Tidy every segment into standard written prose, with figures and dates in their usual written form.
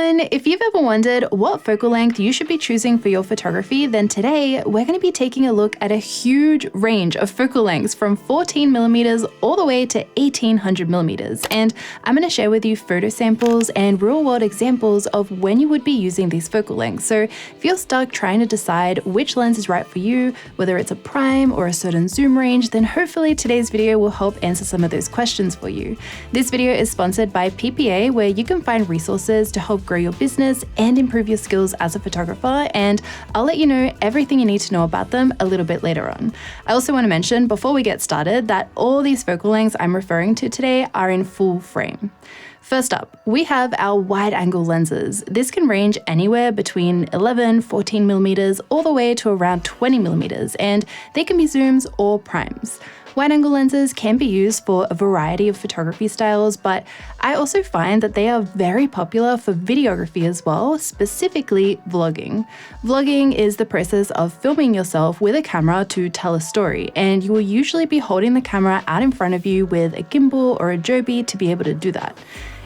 everyone! If you've ever wondered what focal length you should be choosing for your photography, then today we're going to be taking a look at a huge range of focal lengths from 14mm all the way to 1800mm, and I'm going to share with you photo samples and real-world examples of when you would be using these focal lengths. So if you're stuck trying to decide which lens is right for you, whether it's a prime or a certain zoom range, then hopefully today's video will help answer some of those questions for you. This video is sponsored by PPA, where you can find resources to help grow your business and improve your skills as a photographer, and I'll let you know everything you need to know about them a little bit later on. I also want to mention before we get started that all these focal lengths I'm referring to today are in full frame. First up, we have our wide-angle lenses. This can range anywhere between 11, 14mm all the way to around 20mm, and they can be zooms or primes. Wide-angle lenses can be used for a variety of photography styles, but I also find that they are very popular for videography as well, specifically vlogging. Vlogging is the process of filming yourself with a camera to tell a story, and you will usually be holding the camera out in front of you with a gimbal or a Joby to be able to do that.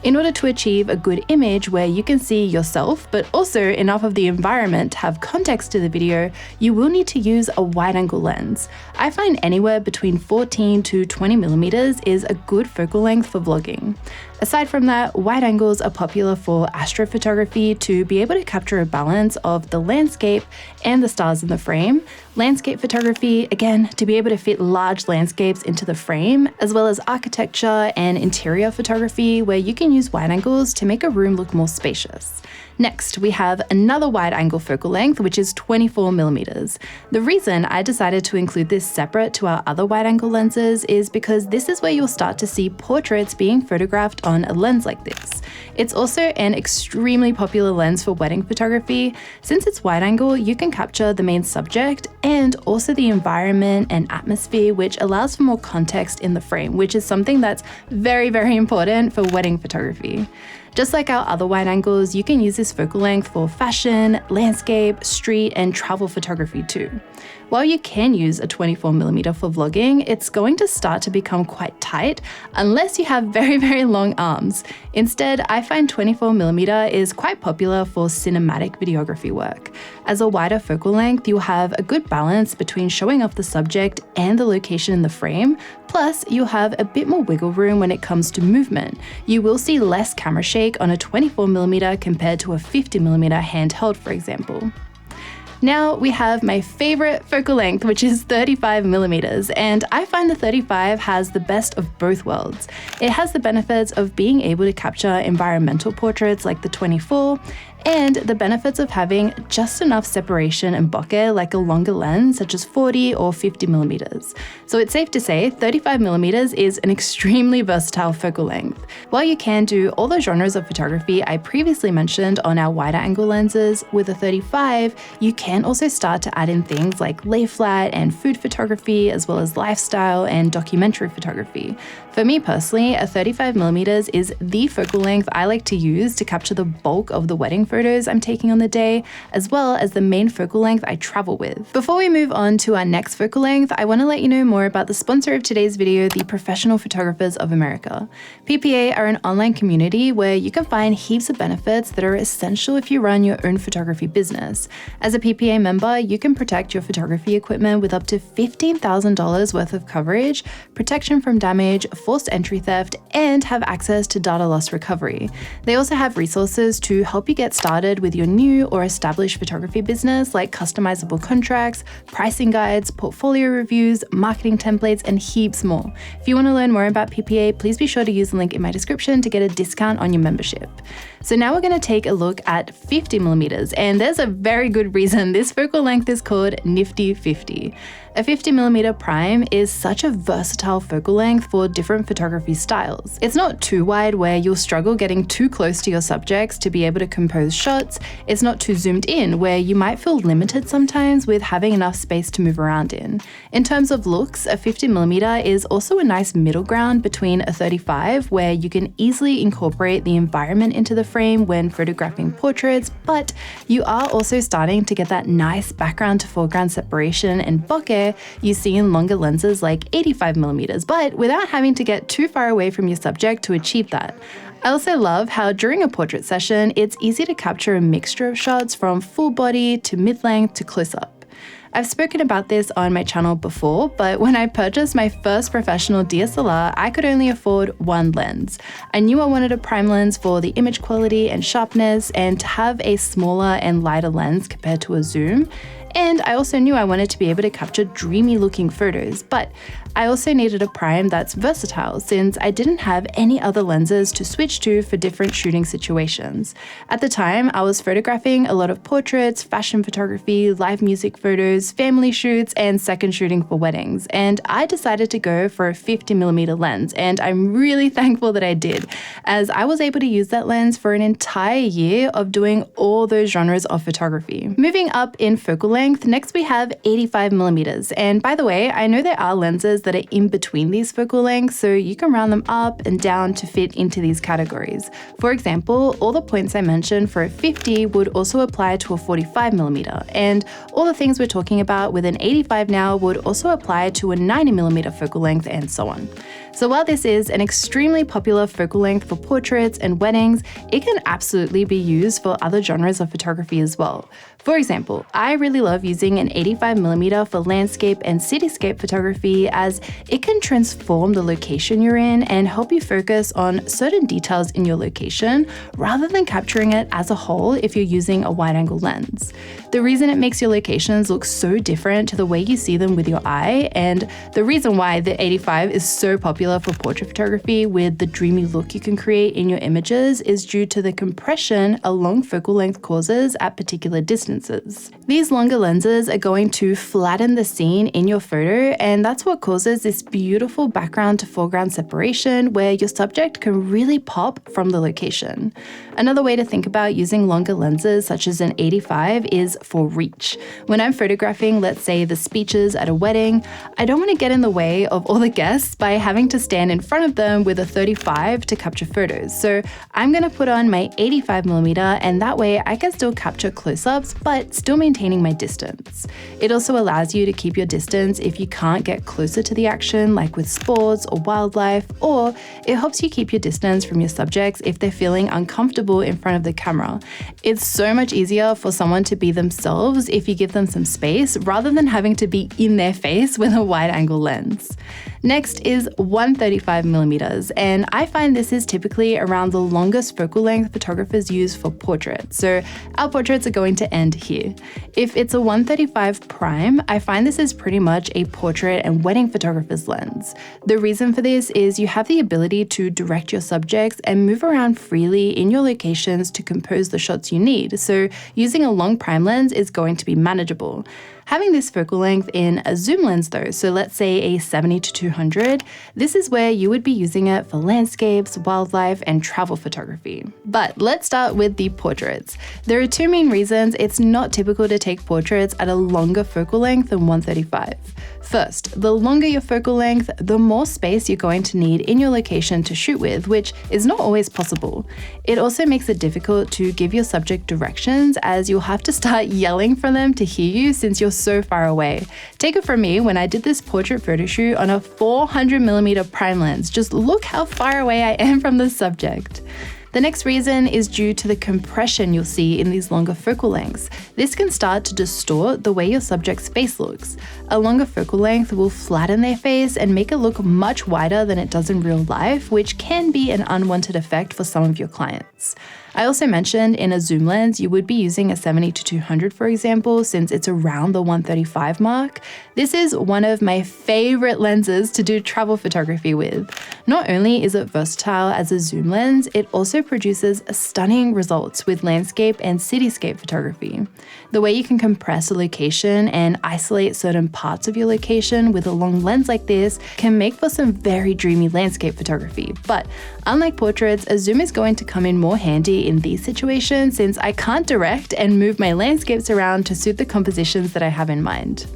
In order to achieve a good image where you can see yourself, but also enough of the environment to have context to the video, you will need to use a wide-angle lens. I find anywhere between 14 to 20mm is a good focal length for vlogging. Aside from that, wide angles are popular for astrophotography to be able to capture a balance of the landscape and the stars in the frame. Landscape photography, again, to be able to fit large landscapes into the frame, as well as architecture and interior photography, where you can use wide angles to make a room look more spacious. Next, we have another wide-angle focal length, which is 24mm. The reason I decided to include this separate to our other wide-angle lenses is because this is where you'll start to see portraits being photographed on a lens like this. It's also an extremely popular lens for wedding photography. Since it's wide-angle, you can capture the main subject and also the environment and atmosphere, which allows for more context in the frame, which is something that's very, very important for wedding photography. Just like our other wide angles, you can use this focal length for fashion, landscape, street, and travel photography too. While you can use a 24mm for vlogging, it's going to start to become quite tight unless you have very, very long arms. Instead, I find 24mm is quite popular for cinematic videography work. As a wider focal length, you'll have a good balance between showing off the subject and the location in the frame, plus you'll have a bit more wiggle room when it comes to movement. You will see less camera shake on a 24mm compared to a 50mm handheld, for example. Now we have my favorite focal length, which is 35mm, and I find the 35 has the best of both worlds. It has the benefits of being able to capture environmental portraits like the 24, and the benefits of having just enough separation and bokeh like a longer lens such as 40 or 50mm. So it's safe to say 35mm is an extremely versatile focal length. While you can do all the genres of photography I previously mentioned on our wider angle lenses, with a 35, you can also start to add in things like lay flat and food photography, as well as lifestyle and documentary photography. For me personally, a 35mm is the focal length I like to use to capture the bulk of the wedding photos I'm taking on the day, as well as the main focal length I travel with. Before we move on to our next focal length, I want to let you know more about the sponsor of today's video, the Professional Photographers of America. PPA are an online community where you can find heaps of benefits that are essential if you run your own photography business. As a PPA member, you can protect your photography equipment with up to $15,000 worth of coverage, protection from damage, forced entry theft, and have access to data loss recovery. They also have resources to help you get started with your new or established photography business, like customizable contracts, pricing guides, portfolio reviews, marketing templates, and heaps more. If you want to learn more about PPA, please be sure to use the link in my description to get a discount on your membership. So now we're going to take a look at 50mm, and there's a very good reason this focal length is called Nifty 50. A 50mm prime is such a versatile focal length for different photography styles. It's not too wide where you'll struggle getting too close to your subjects to be able to compose shots. It's not too zoomed in where you might feel limited sometimes with having enough space to move around in. In terms of looks, a 50mm is also a nice middle ground between a 35, where you can easily incorporate the environment into the frame when photographing portraits, but you are also starting to get that nice background to foreground separation and bokeh you see in longer lenses like 85mm, but without having to get too far away from your subject to achieve that. I also love how during a portrait session, it's easy to capture a mixture of shots from full body to mid-length to close-up. I've spoken about this on my channel before, but when I purchased my first professional DSLR, I could only afford one lens. I knew I wanted a prime lens for the image quality and sharpness, and to have a smaller and lighter lens compared to a zoom. And I also knew I wanted to be able to capture dreamy looking photos, but I also needed a prime that's versatile since I didn't have any other lenses to switch to for different shooting situations. At the time, I was photographing a lot of portraits, fashion photography, live music photos, family shoots, and second shooting for weddings. And I decided to go for a 50mm lens, and I'm really thankful that I did, as I was able to use that lens for an entire year of doing all those genres of photography. Moving up in focal length, next we have 85mm. And by the way, I know there are lenses that are in between these focal lengths, so you can round them up and down to fit into these categories. For example, all the points I mentioned for a 50 would also apply to a 45mm, and all the things we're talking about with an 85 now would also apply to a 90mm focal length, and so on. So while this is an extremely popular focal length for portraits and weddings, it can absolutely be used for other genres of photography as well. For example, I really love using an 85mm for landscape and cityscape photography, as it can transform the location you're in and help you focus on certain details in your location rather than capturing it as a whole if you're using a wide-angle lens. The reason it makes your locations look so different to the way you see them with your eye, and the reason why the 85 is so popular for portrait photography with the dreamy look you can create in your images, is due to the compression a long focal length causes at particular distances. These longer lenses are going to flatten the scene in your photo, and that's what causes this beautiful background to foreground separation where your subject can really pop from the location. Another way to think about using longer lenses, such as an 85, is for reach. When I'm photographing, let's say, the speeches at a wedding, I don't want to get in the way of all the guests by having to stand in front of them with a 35 to capture photos. So I'm going to put on my 85mm, and that way I can still capture close-ups, but still maintaining my distance. It also allows you to keep your distance if you can't get closer to the action, like with sports or wildlife, or it helps you keep your distance from your subjects if they're feeling uncomfortable in front of the camera. It's so much easier for someone to be themselves if you give them some space rather than having to be in their face with a wide-angle lens. Next is 135mm, and I find this is typically around the longest focal length photographers use for portraits, so our portraits are going to end here. If it's a 135 prime, I find this is pretty much a portrait and wedding photographer's lens. The reason for this is you have the ability to direct your subjects and move around freely in your locations to compose the shots you need, so using a long prime lens is going to be manageable. Having this focal length in a zoom lens though, so let's say a 70-200, this is where you would be using it for landscapes, wildlife, and travel photography. But let's start with the portraits. There are two main reasons it's not typical to take portraits at a longer focal length than 135. First, the longer your focal length, the more space you're going to need in your location to shoot with, which is not always possible. It also makes it difficult to give your subject directions, as you'll have to start yelling for them to hear you since you're so far away. Take it from me, when I did this portrait photo shoot on a 400mm prime lens, just look how far away I am from the subject. The next reason is due to the compression you'll see in these longer focal lengths. This can start to distort the way your subject's face looks. A longer focal length will flatten their face and make it look much wider than it does in real life, which can be an unwanted effect for some of your clients. I also mentioned in a zoom lens, you would be using a 70-200, for example, since it's around the 135 mark. This is one of my favorite lenses to do travel photography with. Not only is it versatile as a zoom lens, it also produces stunning results with landscape and cityscape photography. The way you can compress a location and isolate certain parts of your location with a long lens like this can make for some very dreamy landscape photography. But unlike portraits, a zoom is going to come in more handy in these situations since I can't direct and move my landscapes around to suit the compositions that I have in mind.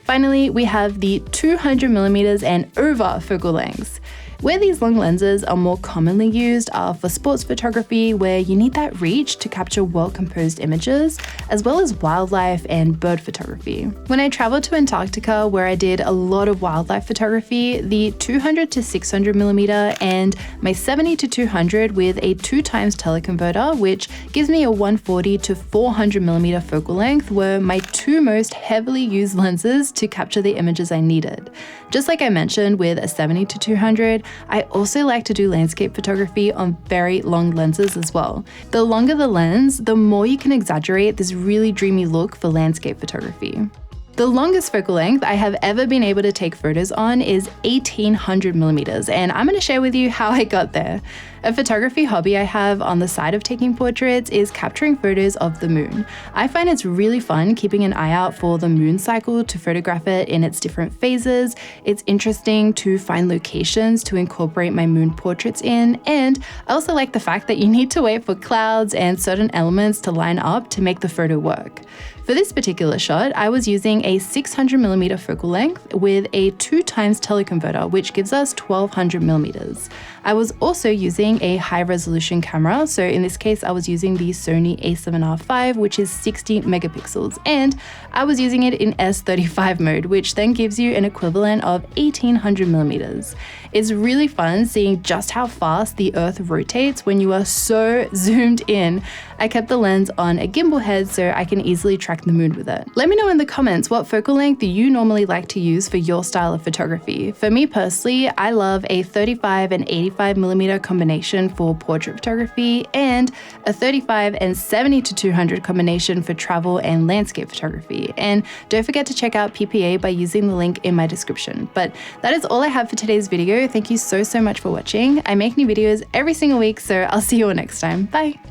Finally, we have the 200mm and over focal lengths. Where these long lenses are more commonly used are for sports photography, where you need that reach to capture well-composed images, as well as wildlife and bird photography. When I traveled to Antarctica, where I did a lot of wildlife photography, the 200 to 600 millimeter and my 70 to 200 with a 2x teleconverter, which gives me a 140 to 400 millimeter focal length, were my two most heavily used lenses to capture the images I needed. Just like I mentioned with a 70 to 200, I also like to do landscape photography on very long lenses as well. The longer the lens, the more you can exaggerate this really dreamy look for landscape photography. The longest focal length I have ever been able to take photos on is 1800 millimeters, and I'm going to share with you how I got there. A photography hobby I have on the side of taking portraits is capturing photos of the moon. I find it's really fun keeping an eye out for the moon cycle to photograph it in its different phases. It's interesting to find locations to incorporate my moon portraits in, and I also like the fact that you need to wait for clouds and certain elements to line up to make the photo work. For this particular shot, I was using a 600 millimeter focal length with a 2x teleconverter, which gives us 1200 millimeters. I was also using a high resolution camera, so in this case I was using the Sony a7R5, which is 60 megapixels, and I was using it in S35 mode, which then gives you an equivalent of 1800 millimeters. It's really fun seeing just how fast the Earth rotates when you are so zoomed in. I kept the lens on a gimbal head so I can easily track the moon with it. Let me know in the comments what focal length you normally like to use for your style of photography. For me personally, I love a 35 and 85 millimeter combination for portrait photography and a 35 and 70 to 200 combination for travel and landscape photography. And don't forget to check out PPA by using the link in my description. But that is all I have for today's video. Thank you so much for watching. I make new videos every single week, so I'll see you all next time. Bye!